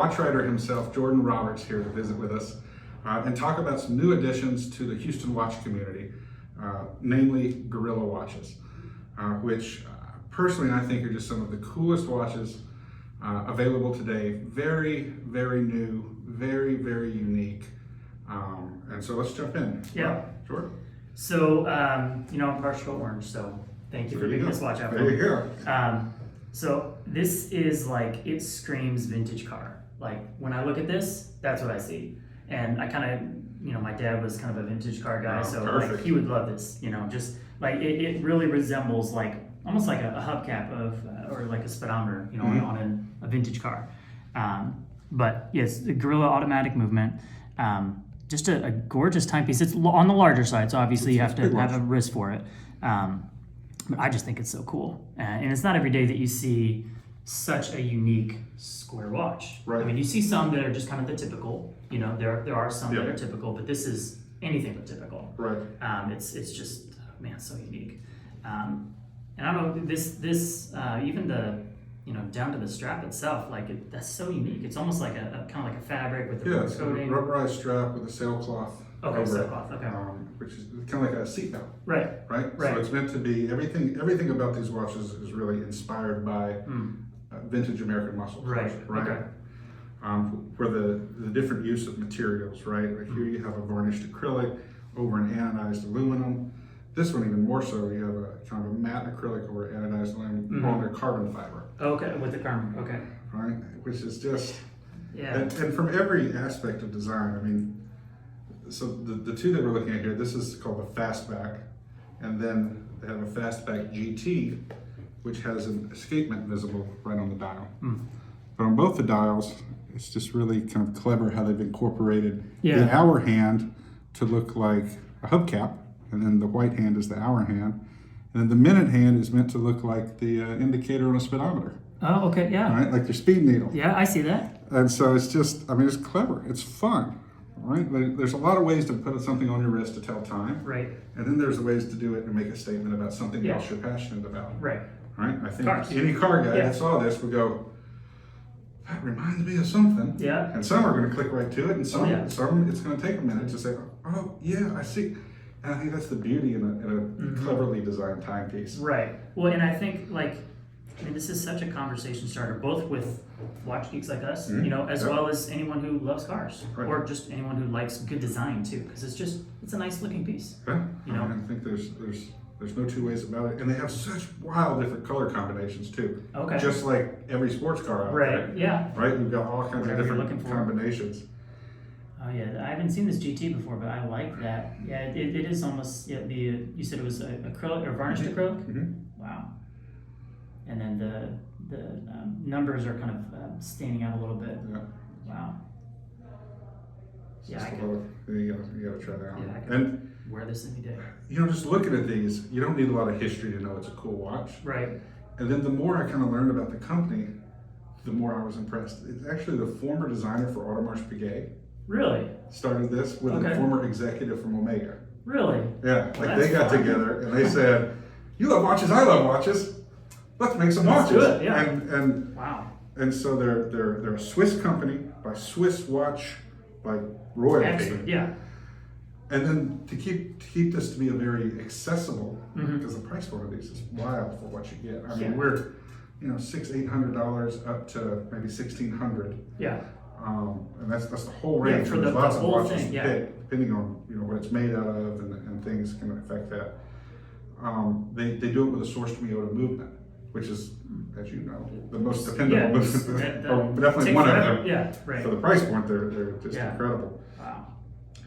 Watch writer himself, Jordan Roberts, here to visit with us and talk about some new additions to the Houston watch community, namely Gorilla watches, which personally I think are just some of the coolest watches available today. Very, very new, very, very unique. And so let's jump in. Yeah. Jordan? So, I'm partial to orange, so thank you for picking this watch out for me. There you go. So this is like, it screams vintage car. Like when I look at this, that's what I see. And I kind of, my dad was kind of a vintage car guy, so like he would love this, just like it really resembles like, almost like a hubcap of, or like a speedometer, on a vintage car. But yes, the Gorilla automatic movement. Just a gorgeous timepiece. It's on the larger side, so obviously you have to have a wrist for it. But I just think it's so cool. And it's not every day that you see such a unique square watch. Right. I mean, you see some that are just kind of the typical, there are some that are typical, but this is anything but typical. Right. It's just, man, so unique. And I don't know, this even the, down to the strap itself, like that's so unique. It's almost like a kind of like a fabric with the rubber coating. Rubberized strap with a sailcloth. Okay, sailcloth. Okay. Which is kind of like a seatbelt. Right. So it's meant to be everything about these watches is really inspired by vintage American muscle. Right. Okay. For the different use of materials, right? Like here you have a varnished acrylic over an anodized aluminum. This one even more so, you have a kind of a matte acrylic over anodized aluminum on their carbon fiber. Okay, with the carbon, okay. Right, which is just, yeah. And from every aspect of design, I mean, so the two that we're looking at here, this is called the Fastback, and then they have a Fastback GT, which has an escapement visible right on the dial. But on both the dials, it's just really kind of clever how they've incorporated the hour hand to look like a hubcap, and then the white hand is the hour hand, and then the minute hand is meant to look like the indicator on a speedometer. Oh, okay, yeah. Right, like your speed needle. Yeah, I see that. And so it's just, I mean, it's clever. It's fun, right? There's a lot of ways to put something on your wrist to tell time. Right. And then there's the ways to do it and make a statement about something else you're passionate about. Right. Right? I think Cars. any car guy that saw this would go, that reminds me of something. Yeah. And some are going to click right to it, and some it's going to take a minute to say, oh, yeah, I see. And I think that's the beauty in a cleverly designed timepiece. Right. Well, and I think this is such a conversation starter, both with watch geeks like us, as well as anyone who loves cars, or just anyone who likes good design too, because it's a nice looking piece. Yeah. I think there's no two ways about it, and they have such wild different color combinations too. Okay. Just like every sports car out there. Right. Yeah. Right. You've got all kinds of different combinations. Oh yeah, I haven't seen this GT before, but I like that. Yeah, it is almost you said it was acrylic or varnished acrylic. Wow. And then the numbers are kind of standing out a little bit. Yeah. Wow. Yeah, you gotta try that on. Yeah, and wear this any day. Just looking at these, you don't need a lot of history to know it's a cool watch. Right. And then the more I kind of learned about the company, the more I was impressed. It's actually the former designer for Audemars Piguet. Really? Started this with a former executive from Omega. Really? Yeah, they got together and they said, "You love watches, I love watches. Let's make some watches." Let's do it, yeah. And wow. And so they're a Swiss company by Swiss watch royalty. Excellent. Yeah. And then to keep this to be a very accessible, because the price point of these is wild for what you get. I mean, we're $600-800 up to maybe $1,600. Yeah. And that's the whole range. For the lots whole of watches thing, depending on what it's made out of and things can affect that. They do it with a sourced Toyota movement, which is, as you know, the most dependable movement, or definitely one of them. Yeah, right. For the price point, they're just incredible. Wow.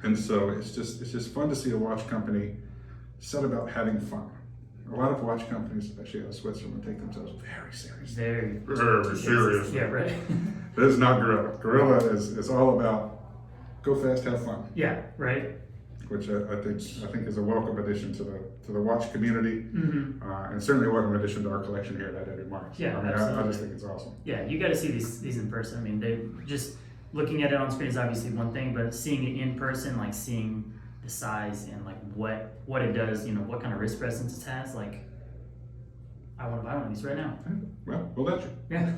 And so it's just fun to see a watch company set about having fun. A lot of watch companies, especially out of Switzerland, take themselves very seriously. Very serious. Yeah, right. This is not Gorilla. Gorilla is all about go fast, have fun. Yeah, right. Which I think is a welcome addition to the watch community, and certainly a welcome addition to our collection here at Eddie Marks. Yeah, I just think it's awesome. Yeah, you got to see these in person. I mean, they just looking at it on screen is obviously one thing, but seeing it in person, like seeing the size and like what it does, what kind of wrist presence it has, like I want to buy one of these right now. Well, we'll let you. Yeah.